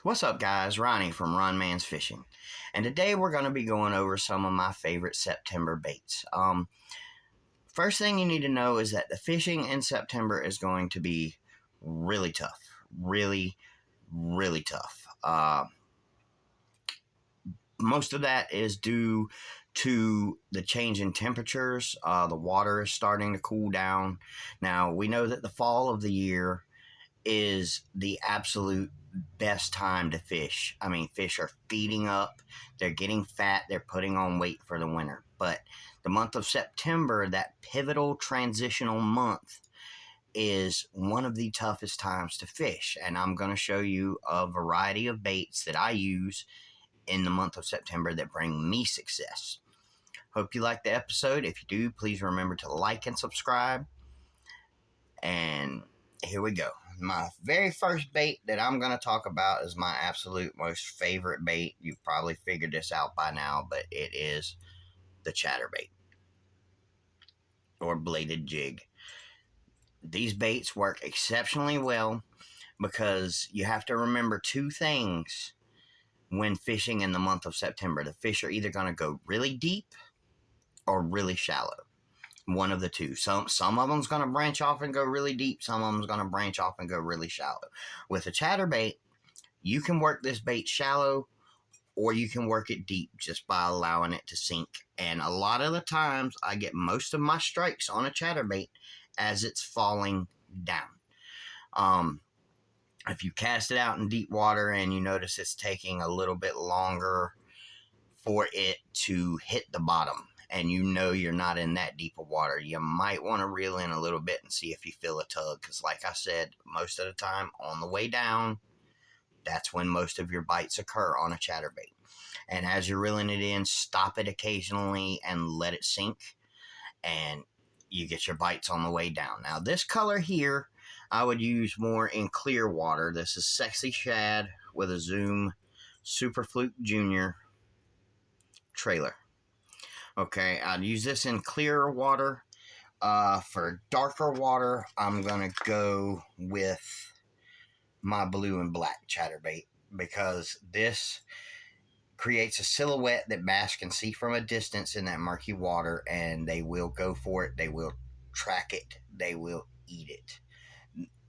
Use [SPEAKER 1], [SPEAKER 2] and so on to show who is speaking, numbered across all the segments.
[SPEAKER 1] What's up, guys? Ronnie from Ron Man's Fishing, and today we're going to be going over some of my favorite September baits. First thing you need to know is that the fishing in September is going to be really tough, really tough. Most of that is due to the change in temperatures. The water is starting to cool down. Now, we know that the fall of the year is the absolute best time to fish. I mean, fish are feeding up, they're getting fat, they're putting on weight for the winter. But the month of September, that pivotal transitional month, is one of the toughest times to fish. And I'm going to show you a variety of baits that I use in the month of September that bring me success. Hope you like the episode. If you do, please remember to like and subscribe. And here we go. My very first bait that I'm going to talk about is my absolute most favorite bait. You've probably figured this out by now, but it is the chatterbait or bladed jig. These baits work exceptionally well because you have to remember two things when fishing in the month of September. The fish are either going to go really deep or really shallow. One of the two. Some of them's going to branch off and go really deep. Some of them's going to branch off and go really shallow. With a chatterbait, you can work this bait shallow or you can work it deep just by allowing it to sink. And a lot of the times, I get most of my strikes on a chatterbait as it's falling down. If you cast it out in deep water and you notice it's taking a little bit longer for it to hit the bottom, and you know you're not in that deep of water, you might want to reel in a little bit and see if you feel a tug. Because like I said, most of the time on the way down, that's when most of your bites occur on a chatterbait. And as you're reeling it in, stop it occasionally and let it sink, and you get your bites on the way down. Now, this color here, I would use more in clear water. This is Sexy Shad with a Zoom Super Fluke Junior trailer. Okay, I'd use this in clearer water. For darker water, I'm going to go with my blue and black chatterbait because this creates a silhouette that bass can see from a distance in that murky water, and they will go for it. They will track it. They will eat it.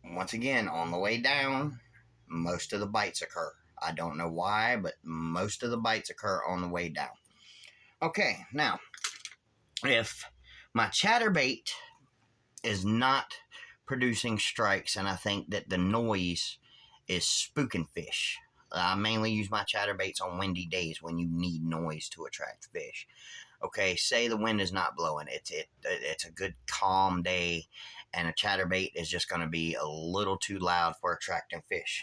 [SPEAKER 1] Once again, on the way down, most of the bites occur. I don't know why, but most of the bites occur on the way down. Okay, now, if my chatterbait is not producing strikes and I think that the noise is spooking fish, I mainly use my chatterbaits on windy days when you need noise to attract fish. Okay, say the wind is not blowing. It's a good calm day and a chatterbait is just going to be a little too loud for attracting fish.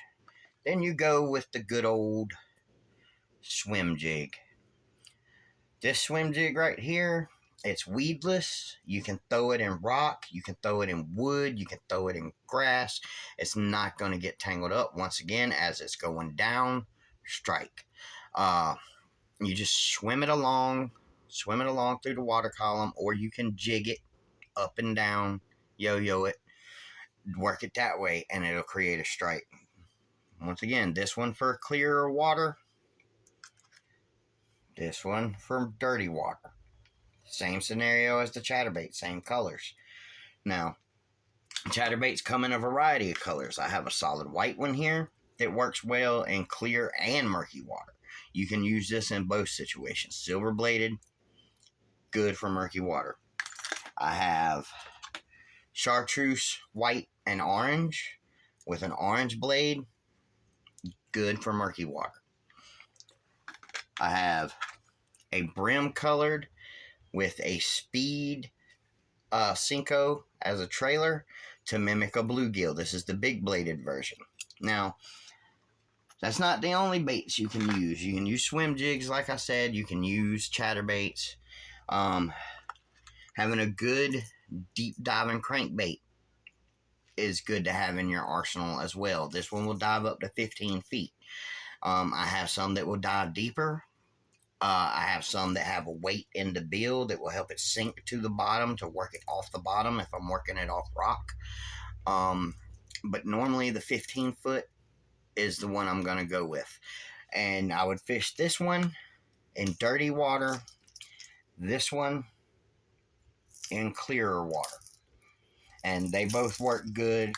[SPEAKER 1] Then you go with the good old swim jig. This swim jig right here, it's weedless. You can throw it in rock. You can throw it in wood. You can throw it in grass. It's not going to get tangled up. Once again, as it's going down, strike. You just swim it along through the water column, or you can jig it up and down, yo-yo it, work it that way, and it'll create a strike. Once again, this one for clearer water. This one for dirty water. Same scenario as the chatterbait, same colors. Now, chatterbaits come in a variety of colors. I have a solid white one here that works well in clear and murky water. You can use this in both situations. Silver bladed, good for murky water. I have chartreuse white and orange with an orange blade, good for murky water. I have a brim colored with a speed Cinco as a trailer to mimic a bluegill. This is the big bladed version. Now, that's not the only baits you can use. You can use swim jigs, like I said. You can use chatterbaits. Having a good deep diving crankbait is good to have in your arsenal as well. This one will dive up to 15 feet. I have some that will dive deeper. I have some that have a weight in the bill that will help it sink to the bottom to work it off the bottom if I'm working it off rock. But normally the 15 foot is the one I'm going to go with. And I would fish this one in dirty water, this one in clearer water. And they both work good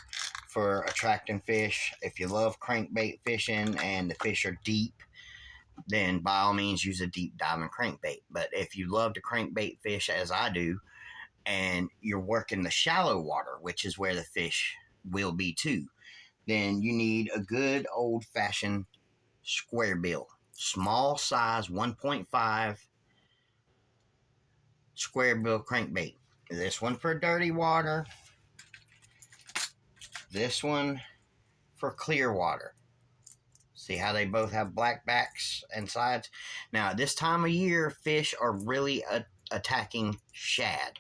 [SPEAKER 1] for attracting fish. If you love crankbait fishing and the fish are deep, then by all means use a deep diving crankbait. But if you love to crankbait fish as I do, and you're working the shallow water, which is where the fish will be too, then you need a good old-fashioned square bill. Small size 1.5 square bill crankbait. This one for dirty water. This one for clear water. See how they both have black backs and sides? Now, this time of year, fish are really attacking shad.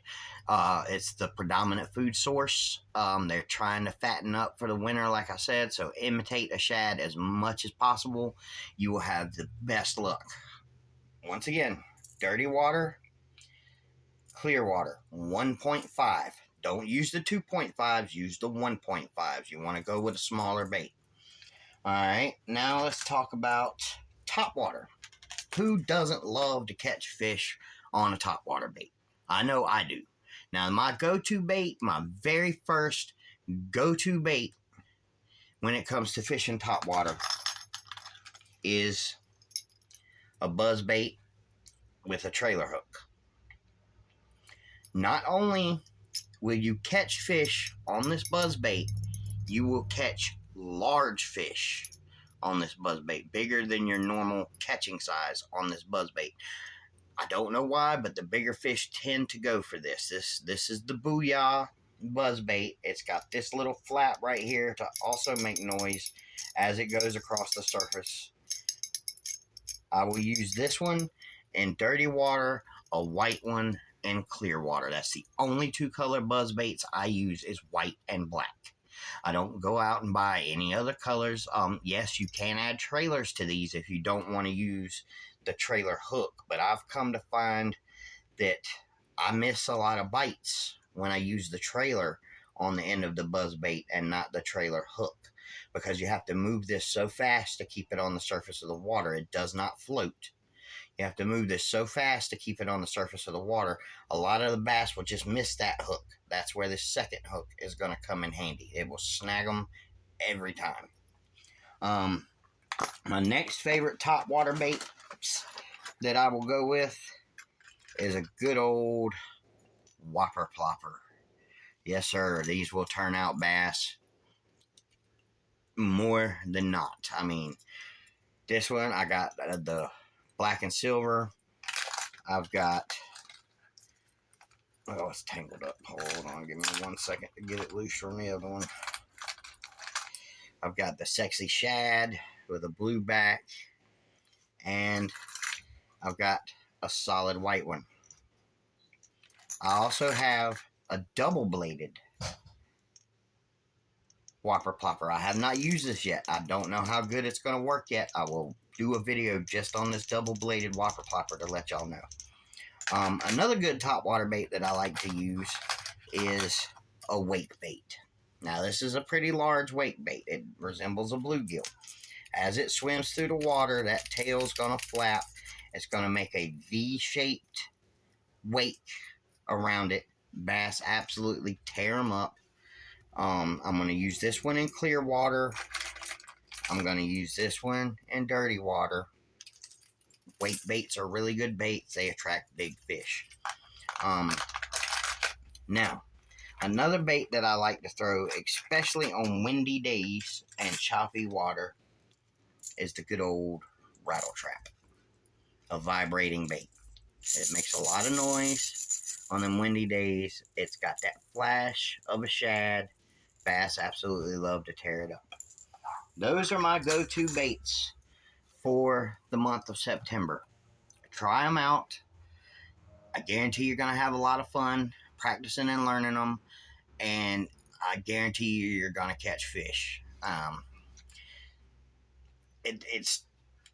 [SPEAKER 1] It's the predominant food source. They're trying to fatten up for the winter, like I said, so imitate a shad as much as possible. You will have the best luck. Once again, dirty water, clear water, 1.5. Don't use the 2.5s, use the 1.5s. You want to go with a smaller bait. All right, now let's talk about topwater. Who doesn't love to catch fish on a topwater bait? I know I do. Now, my go-to bait, my very first go-to bait when it comes to fishing topwater is a buzzbait with a trailer hook. Not only will you catch fish on this buzzbait, you will catch large fish on this buzzbait, bigger than your normal catching size on this buzzbait. I don't know why, but the bigger fish tend to go for this. This is the Booya buzzbait. It's got this little flap right here to also make noise as it goes across the surface. I will use this one in dirty water, a white one in clear water. That's the only two color buzzbaits I use is white and black. I don't go out and buy any other colors. Yes, you can add trailers to these if you don't want to use the trailer hook, but I've come to find that I miss a lot of bites when I use the trailer on the end of the buzzbait and not the trailer hook, because you have to move this so fast to keep it on the surface of the water. It does not float. You have to move this so fast to keep it on the surface of the water. A lot of the bass will just miss that hook. That's where this second hook is going to come in handy. It will snag them every time. My next favorite topwater bait that I will go with is a good old whopper plopper. Yes, sir. These will turn out bass more than not. I mean, this one, I got the black and silver. I've got, oh, it's tangled up. Hold on, give me 1 second to get it loose from the other one. I've got the sexy shad with a blue back, and I've got a solid white one. I also have a double-bladed whopper plopper. I have not used this yet. I don't know how good it's going to work yet. I will do a video just on this double-bladed whopper plopper to let y'all know. Another good topwater bait that I like to use is a wake bait. Now, this is a pretty large wake bait. It resembles a bluegill. As it swims through the water, that tail's going to flap. It's going to make a V-shaped wake around it. Bass absolutely tear them up. I'm going to use this one in clear water. I'm going to use this one in dirty water. Wake baits are really good baits. They attract big fish. Now, another bait that I like to throw, especially on windy days and choppy water, is the good old rattle trap. A vibrating bait. It makes a lot of noise on them windy days. It's got that flash of a shad. Bass absolutely love to tear it up. Those are my go-to baits for the month of September. Try them out. I guarantee you're going to have a lot of fun practicing and learning them, and I guarantee you're going to catch fish. It's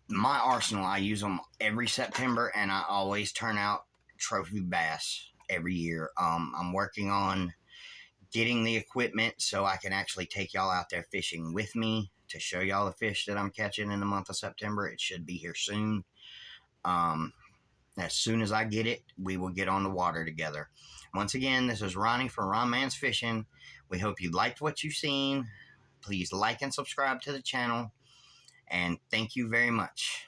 [SPEAKER 1] my arsenal. I use them every September, and I always turn out trophy bass every year. I'm working on getting the equipment so I can actually take y'all out there fishing with me to show y'all the fish that I'm catching in the month of September. It should be here soon. As soon as I get it, we will get on the water together. Once again, this is Ronnie from Ron Man's Fishing. We hope you liked what you've seen. Please like and subscribe to the channel. And thank you very much.